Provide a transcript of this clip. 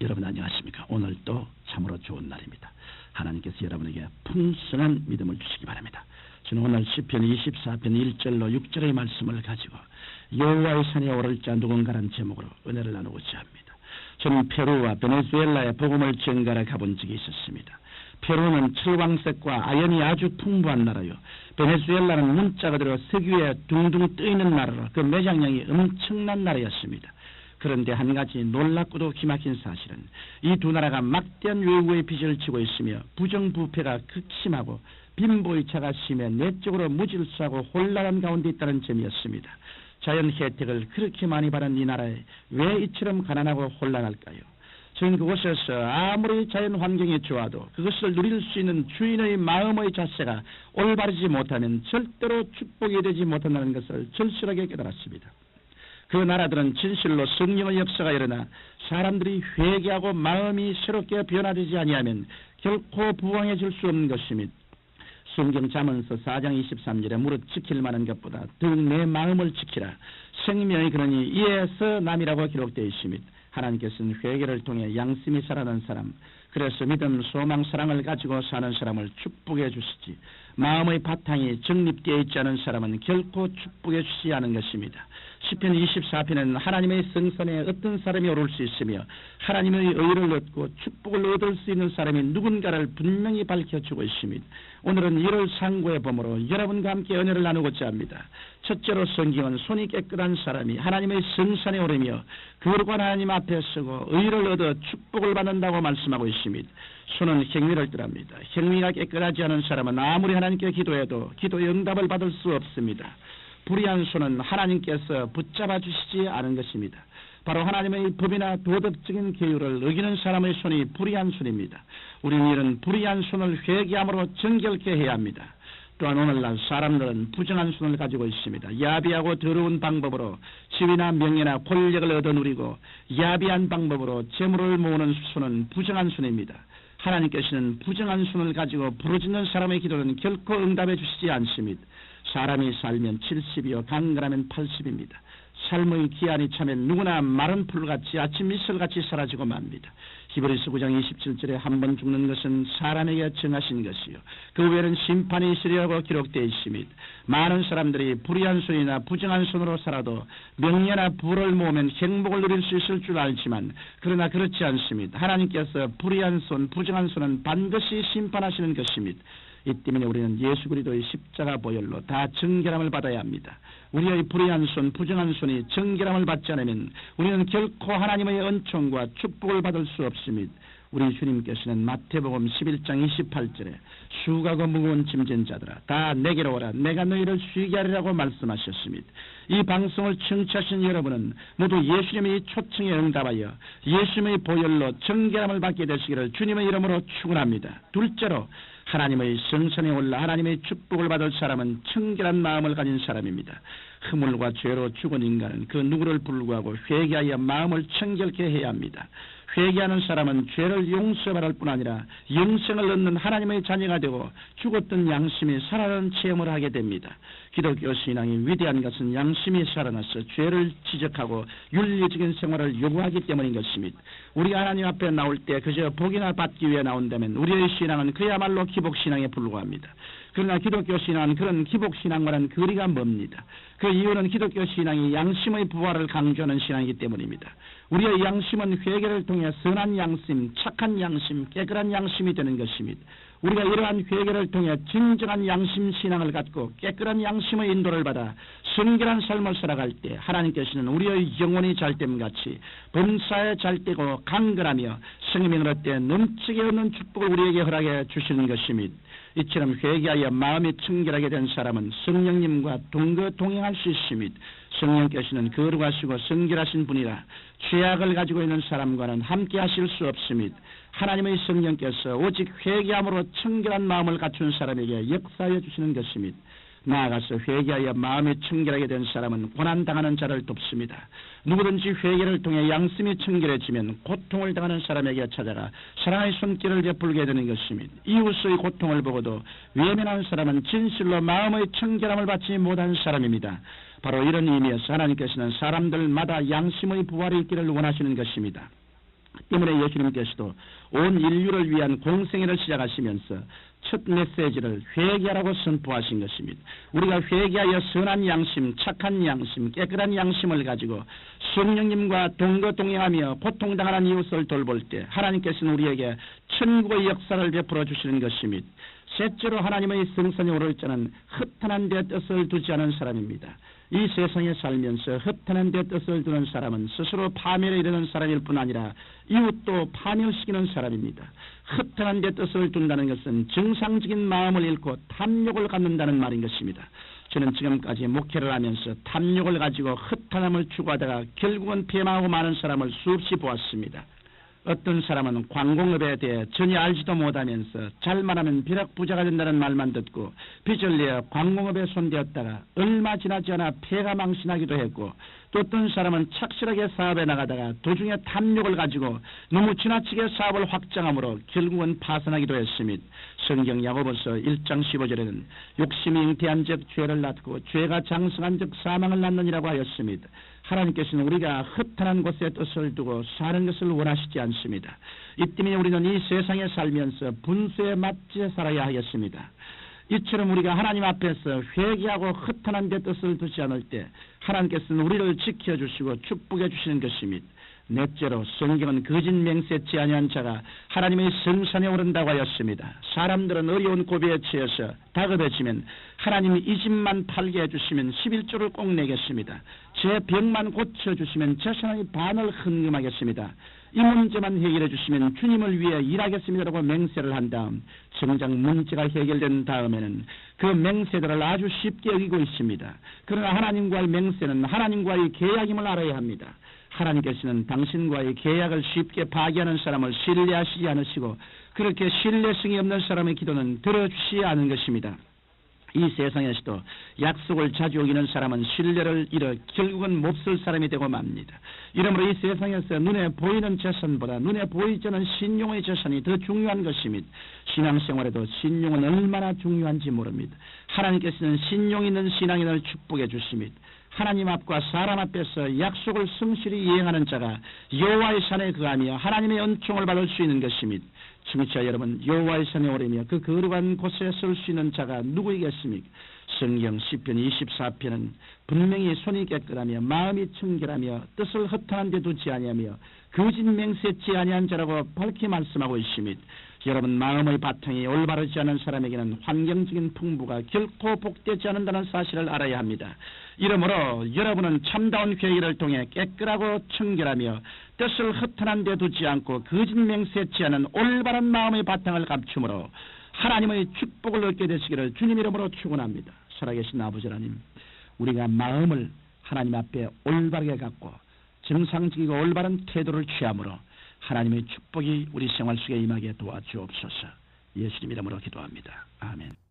여러분 안녕하십니까? 오늘도 참으로 좋은 날입니다. 하나님께서 여러분에게 풍성한 믿음을 주시기 바랍니다. 저는 오늘 시편 24편 1절로 6절의 말씀을 가지고 여호와의 산에 오를 자 누군가라는 제목으로 은혜를 나누고자 합니다. 저는 페루와 베네수엘라에 복음을 전가하러 가본 적이 있었습니다. 페루는 철광석과 아연이 아주 풍부한 나라요. 베네수엘라는 문자 그대로 석유에 둥둥 떠있는 나라로 그 매장량이 엄청난 나라였습니다. 그런데 한 가지 놀랍고도 기막힌 사실은 이 두 나라가 막대한 외국의 빚을 지고 있으며 부정부패가 극심하고 빈부의차가 심해 내적으로 무질서하고 혼란한 가운데 있다는 점이었습니다. 자연 혜택을 그렇게 많이 받은 이 나라에 왜 이처럼 가난하고 혼란할까요? 저는 그곳에서 아무리 자연 환경이 좋아도 그것을 누릴 수 있는 주인의 마음의 자세가 올바르지 못하면 절대로 축복이 되지 못한다는 것을 절실하게 깨달았습니다. 그 나라들은 진실로 성령의 역사가 일어나 사람들이 회개하고 마음이 새롭게 변화되지 아니하면 결코 부강해질 수 없는 것입니다. 성경 잠언서 4장 23절에 무릇 지킬 만한 것보다 더욱 내 마음을 지키라. 생명의 근원이 이에서 남이라고 기록되어 있습니다. 하나님께서는 회개를 통해 양심이 살아난 사람, 그래서 믿음, 소망, 사랑을 가지고 사는 사람을 축복해 주시지, 마음의 바탕이 정립되어 있지 않은 사람은 결코 축복해 주시지 않은 것입니다. 시편 24편에는 하나님의 성산에 어떤 사람이 오를 수 있으며 하나님의 의를 얻고 축복을 얻을 수 있는 사람이 누군가를 분명히 밝혀주고 있습니다. 오늘은 이를 상고의 범으로 여러분과 함께 은혜를 나누고자 합니다. 첫째로 성경은 손이 깨끗한 사람이 하나님의 성산에 오르며 거룩한 하나님 앞에 서고 의를 얻어 축복을 받는다고 말씀하고 있습니다. 손은 행위를 뜻합니다. 행위가 깨끗하지 않은 사람은 아무리 하나님께 기도해도 기도의 응답을 받을 수 없습니다. 불의한 손은 하나님께서 붙잡아 주시지 않은 것입니다. 바로 하나님의 법이나 도덕적인 계율을 어기는 사람의 손이 불의한 손입니다. 우리는 이런 불의한 손을 회개함으로 정결케 해야 합니다. 또한 오늘날 사람들은 부정한 손을 가지고 있습니다. 야비하고 더러운 방법으로 지위나 명예나 권력을 얻어 누리고 야비한 방법으로 재물을 모으는 손은 부정한 손입니다. 하나님께서는 부정한 손을 가지고 부르짖는 사람의 기도는 결코 응답해 주시지 않습니다. 사람이 살면 70이요 강건하면 80입니다. 삶의 기한이 차면 누구나 마른 풀같이 아침 이슬같이 사라지고 맙니다. 히브리서 9장 27절에 한 번 죽는 것은 사람에게 정하신 것이요 그 후에는 심판이 있으리라고 기록되어 있습니다. 많은 사람들이 불의한 손이나 부정한 손으로 살아도 명예나 부를 모으면 행복을 누릴 수 있을 줄 알지만 그러나 그렇지 않습니다. 하나님께서 불의한 손, 부정한 손은 반드시 심판하시는 것입니다. 이 때문에 우리는 예수 그리스도의 십자가 보혈로 다 정결함을 받아야 합니다. 우리의 불의한 손, 부정한 손이 정결함을 받지 않으면 우리는 결코 하나님의 은총과 축복을 받을 수 없습니다. 우리 주님께서는 마태복음 11장 28절에 수고하고 무거운 짐진 자들아 다 내게로 오라 내가 너희를 쉬게 하리라고 말씀하셨습니다. 이 방송을 청취하신 여러분은 모두 예수님의 초청에 응답하여 예수님의 보혈로 정결함을 받게 되시기를 주님의 이름으로 축원합니다. 둘째로 하나님의 성산에 올라 하나님의 축복을 받을 사람은 청결한 마음을 가진 사람입니다. 허물과 죄로 죽은 인간은 그 누구를 불구하고 회개하여 마음을 청결케 해야 합니다. 회개하는 사람은 죄를 용서받을 뿐 아니라 영생을 얻는 하나님의 자녀가 되고 죽었던 양심이 살아나는 체험을 하게 됩니다. 기독교 신앙이 위대한 것은 양심이 살아나서 죄를 지적하고 윤리적인 생활을 요구하기 때문인 것입니다. 우리가 하나님 앞에 나올 때 그저 복이나 받기 위해 나온다면 우리의 신앙은 그야말로 기복신앙에 불과합니다. 그러나 기독교 신앙은 그런 기복신앙과는 거리가 멉니다. 그 이유는 기독교 신앙이 양심의 부활을 강조하는 신앙이기 때문입니다. 우리의 양심은 회개를 통해 선한 양심, 착한 양심, 깨끗한 양심이 되는 것입니다. 우리가 이러한 회개를 통해 진정한 양심 신앙을 갖고 깨끗한 양심의 인도를 받아 성결한 삶을 살아갈 때 하나님께서는 우리의 영혼이 잘됨같이 범사에 잘되고 강건하며 생명을 얻되 넘치게 얻는 축복을 우리에게 허락해 주시는 것입니다. 이처럼 회개하여 마음이 청결하게 된 사람은 성령님과 동행할 수 있습니다. 성령께서는 거룩하시고 성결하신 분이라 죄악을 가지고 있는 사람과는 함께 하실 수 없습니다. 하나님의 성령께서 오직 회개함으로 청결한 마음을 갖춘 사람에게 역사해 주시는 것입니다. 나아가서 회개하여 마음이 청결하게 된 사람은 고난당하는 자를 돕습니다. 누구든지 회개를 통해 양심이 청결해지면 고통을 당하는 사람에게 찾아가 사랑의 손길을 베풀게 되는 것입니다. 이웃의 고통을 보고도 외면하는 사람은 진실로 마음의 청결함을 받지 못한 사람입니다. 바로 이런 의미에서 하나님께서는 사람들마다 양심의 부활이 있기를 원하시는 것입니다. 때문에 예수님께서도 온 인류를 위한 공생애를 시작하시면서 첫 메시지를 회개하라고 선포하신 것입니다. 우리가 회개하여 선한 양심, 착한 양심, 깨끗한 양심을 가지고 성령님과 동거동행하며 고통당하는 이웃을 돌볼 때 하나님께서는 우리에게 천국의 역사를 베풀어 주시는 것입니다. 셋째로 하나님의 성산에 오를 자는 허탄한 데 뜻을 두지 않은 사람입니다. 이 세상에 살면서 허탄한 데 뜻을 두는 사람은 스스로 파멸에 이르는 사람일 뿐 아니라 이웃도 파멸시키는 사람입니다. 허탄한 데 뜻을 둔다는 것은 정상적인 마음을 잃고 탐욕을 갖는다는 말인 것입니다. 저는 지금까지 목회를 하면서 탐욕을 가지고 허탄함을 추구하다가 결국은 폐망하고 마는 사람을 수없이 보았습니다. 어떤 사람은 관공업에 대해 전혀 알지도 못하면서 잘만 하면 벼락부자가 된다는 말만 듣고 빚을 내어 관공업에 손대었다가 얼마 지나지 않아 폐가 망신하기도 했고, 또 어떤 사람은 착실하게 사업에 나가다가 도중에 탐욕을 가지고 너무 지나치게 사업을 확장함으로 결국은 파산하기도 했습니다. 성경 야고보서 1장 15절에는 욕심이 잉태한 즉 죄를 낳고 죄가 장성한 즉 사망을 낳느니라고 하였습니다. 하나님께서는 우리가 허탄한 곳에 뜻을 두고 사는 것을 원하시지 않습니다. 이 때문에 우리는 이 세상에 살면서 분수에 맞게 살아야 하겠습니다. 이처럼 우리가 하나님 앞에서 회개하고 허탄한 데 뜻을 두지 않을 때 하나님께서는 우리를 지켜주시고 축복해 주시는 것입니다. 넷째로 성경은 거짓 맹세치 아니한 자가 하나님의 성산에 오른다고 하였습니다. 사람들은 어려운 고비에 처해서 다급해지면 하나님이 이 집만 팔게 해주시면 11조를 꼭 내겠습니다. 제 병만 고쳐주시면 재산의 반을 헌금하겠습니다. 이 문제만 해결해 주시면 주님을 위해 일하겠습니다라고 맹세를 한 다음 정작 문제가 해결된 다음에는 그 맹세들을 아주 쉽게 여기고 있습니다. 그러나 하나님과의 맹세는 하나님과의 계약임을 알아야 합니다. 하나님께서는 당신과의 계약을 쉽게 파기하는 사람을 신뢰하시지 않으시고 그렇게 신뢰성이 없는 사람의 기도는 들어주시지 않은 것입니다. 이 세상에서도 약속을 자주 어기는 사람은 신뢰를 잃어 결국은 몹쓸 사람이 되고 맙니다. 이러므로 이 세상에서 눈에 보이는 재산보다 눈에 보이지 않는 신용의 재산이 더 중요한 것입니다. 신앙생활에도 신용은 얼마나 중요한지 모릅니다. 하나님께서는 신용 있는 신앙인을 축복해 주십니다. 하나님 앞과 사람 앞에서 약속을 성실히 이행하는 자가 여호와의 산에 거하며 하나님의 은총을 받을 수 있는 것입니다. 청취자 여러분, 여호와의 산에 오르며 그 거룩한 곳에 설 수 있는 자가 누구이겠습니까? 성경 시편 24편은 분명히 손이 깨끗하며 마음이 청결하며 뜻을 허탄한 데 두지 아니하며 거짓 맹세치 아니한 자라고 밝히 말씀하고 있습니다. 여러분, 마음의 바탕이 올바르지 않은 사람에게는 환경적인 풍부가 결코 복되지 않는다는 사실을 알아야 합니다. 이러므로 여러분은 참다운 회개를 통해 깨끗하고 청결하며 뜻을 허탄한 데 두지 않고 거짓 맹세치 않은 올바른 마음의 바탕을 감춤으로 하나님의 축복을 얻게 되시기를 주님 이름으로 축원합니다. 살아계신 아버지 하나님, 우리가 마음을 하나님 앞에 올바르게 갖고 정상적이고 올바른 태도를 취함으로 하나님의 축복이 우리 생활 속에 임하게 도와주옵소서. 예수님 이름으로 기도합니다. 아멘.